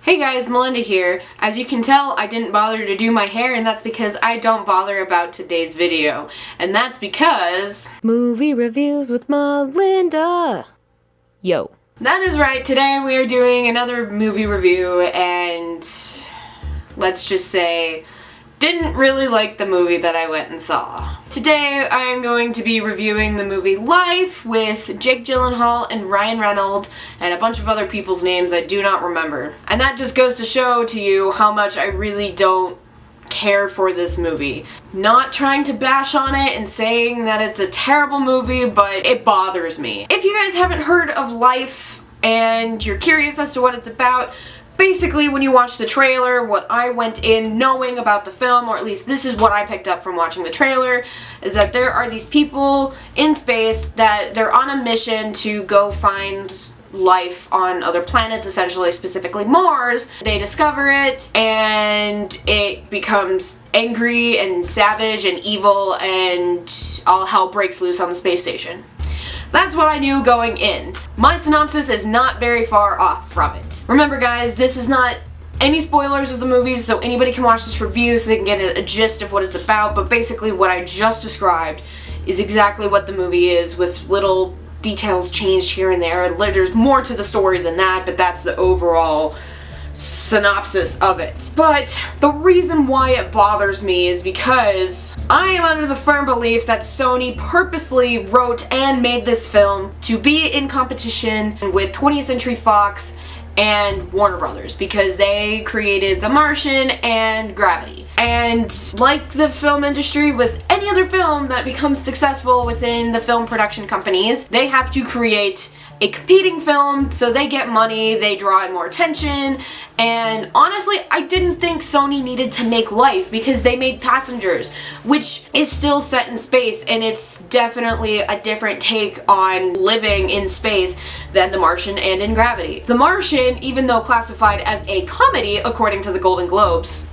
Hey guys, Melinda here. As you can tell, I didn't bother to do my hair, and that's because I don't bother about today's video. And that's because... Movie reviews with Melinda. Yo. That is right, today we are doing another movie review, and let's just say, didn't really like the movie that I went and saw. Today I am going to be reviewing the movie Life with Jake Gyllenhaal and Ryan Reynolds and a bunch of other people's names I do not remember. And that just goes to show to you how much I really don't care for this movie. Not trying to bash on it and saying that it's a terrible movie, but it bothers me. If you guys haven't heard of Life and you're curious as to what it's about, basically, when you watch the trailer, what I went in knowing about the film, or at least this is what I picked up from watching the trailer, is that there are these people in space that they're on a mission to go find life on other planets, essentially, specifically Mars. They discover it, and it becomes angry and savage and evil, and all hell breaks loose on the space station. That's what I knew going in. My synopsis is not very far off from it. Remember guys, this is not any spoilers of the movies, so anybody can watch this review so they can get a gist of what it's about, but basically what I just described is exactly what the movie is, with little details changed here and there. There's more to the story than that, but that's the overall synopsis of it. But the reason why it bothers me is because I am under the firm belief that Sony purposely wrote and made this film to be in competition with 20th Century Fox and Warner Brothers, because they created The Martian and Gravity. And like the film industry with any other film that becomes successful within the film production companies, they have to create a competing film so they get money, they draw in more attention, and honestly, I didn't think Sony needed to make Life because they made Passengers, which is still set in space, and it's definitely a different take on living in space than The Martian and in Gravity. The Martian, even though classified as a comedy according to the Golden Globes,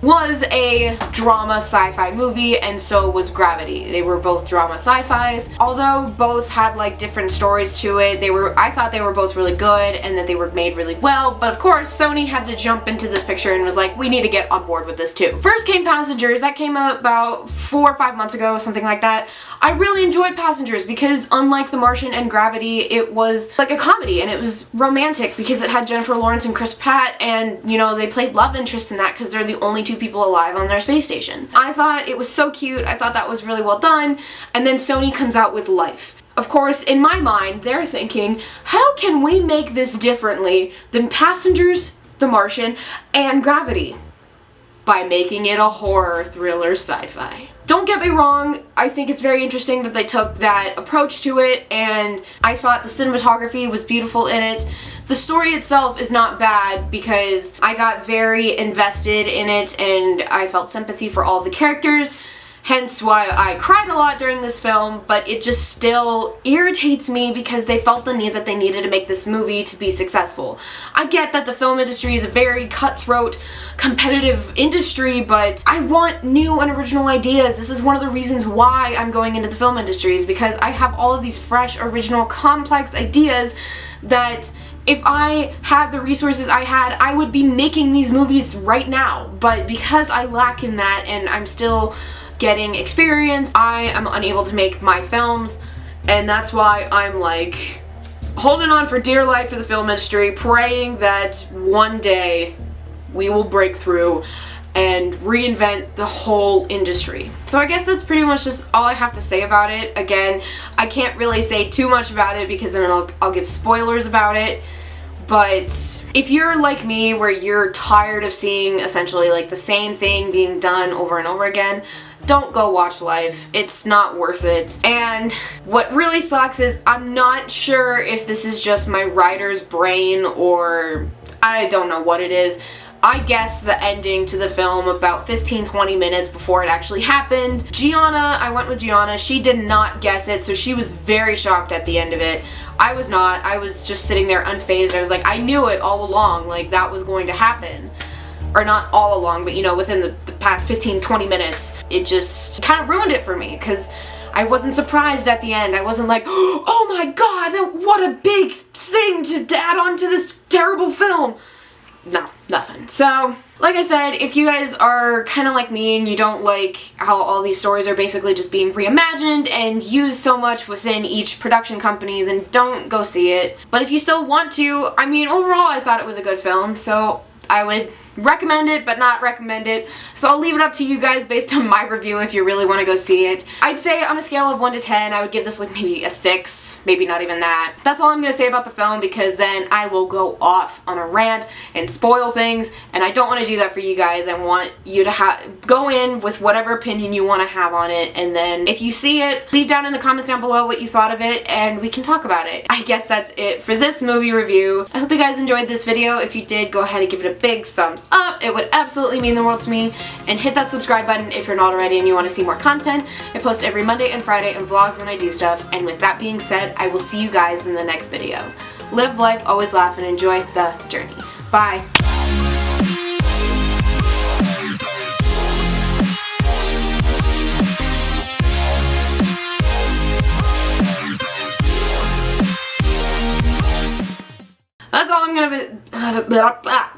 was a drama sci-fi movie, and so was Gravity. They were both drama sci-fis. Although both had like different stories to it, I thought they were both really good and that they were made really well, but of course Sony had to jump into this picture and was like, we need to get on board with this too. First came Passengers. That came out about 4 or 5 months ago, something like that. I really enjoyed Passengers because unlike The Martian and Gravity, it was like a comedy and it was romantic because it had Jennifer Lawrence and Chris Pratt, and you know, they played love interests in that because they're the only two people alive on their space station. I thought it was so cute. I thought that was really well done. And then Sony comes out with Life. Of course, in my mind, they're thinking, how can we make this differently than Passengers, The Martian, and Gravity? By making it a horror thriller sci-fi. Don't get me wrong, I think it's very interesting that they took that approach to it, and I thought the cinematography was beautiful in it. The story itself is not bad because I got very invested in it and I felt sympathy for all the characters, hence why I cried a lot during this film, but it just still irritates me because they felt the need that they needed to make this movie to be successful. I get that the film industry is a very cutthroat, competitive industry, but I want new and original ideas. This is one of the reasons why I'm going into the film industry, is because I have all of these fresh, original, complex ideas that if I had the resources I had, I would be making these movies right now. But because I lack in that and I'm still getting experience, I am unable to make my films, and that's why I'm like holding on for dear life for the film industry, praying that one day we will break through and reinvent the whole industry. So I guess that's pretty much just all I have to say about it. Again, I can't really say too much about it because then I'll give spoilers about it. But if you're like me, where you're tired of seeing essentially like the same thing being done over and over again, don't go watch Life. It's not worth it. And what really sucks is I'm not sure if this is just my writer's brain or I don't know what it is. I guessed the ending to the film about 15-20 minutes before it actually happened. Gianna, I went with Gianna, she did not guess it, so she was very shocked at the end of it. I was not. I was just sitting there unfazed. I was like, I knew it all along, like that was going to happen. Or not all along, but you know, within the past 15-20 minutes, it just kind of ruined it for me because I wasn't surprised at the end. I wasn't like, oh my god, what a big thing to add on to this terrible film. no, nothing. So, like I said, if you guys are kind of like me and you don't like how all these stories are basically just being reimagined and used so much within each production company, then don't go see it. But if you still want to, I mean, overall I thought it was a good film, so I would recommend it, but not recommend it. So I'll leave it up to you guys based on my review if you really want to go see it. I'd say on a scale of 1 to 10, I would give this like maybe a 6, maybe not even that. That's all I'm going to say about the film, because then I will go off on a rant and spoil things, and I don't want to do that for you guys. I want you to go in with whatever opinion you want to have on it, and then if you see it, leave down in the comments down below what you thought of it, and we can talk about it. I guess that's it for this movie review. I hope you guys enjoyed this video. If you did, go ahead and give it a big thumbs up. It would absolutely mean the world to me. And hit that subscribe button if you're not already and you want to see more content. I post every Monday and Friday and vlogs when I do stuff. And with that being said, I will see you guys in the next video. Live life, always laugh, and enjoy the journey. Bye. That's all I'm gonna be.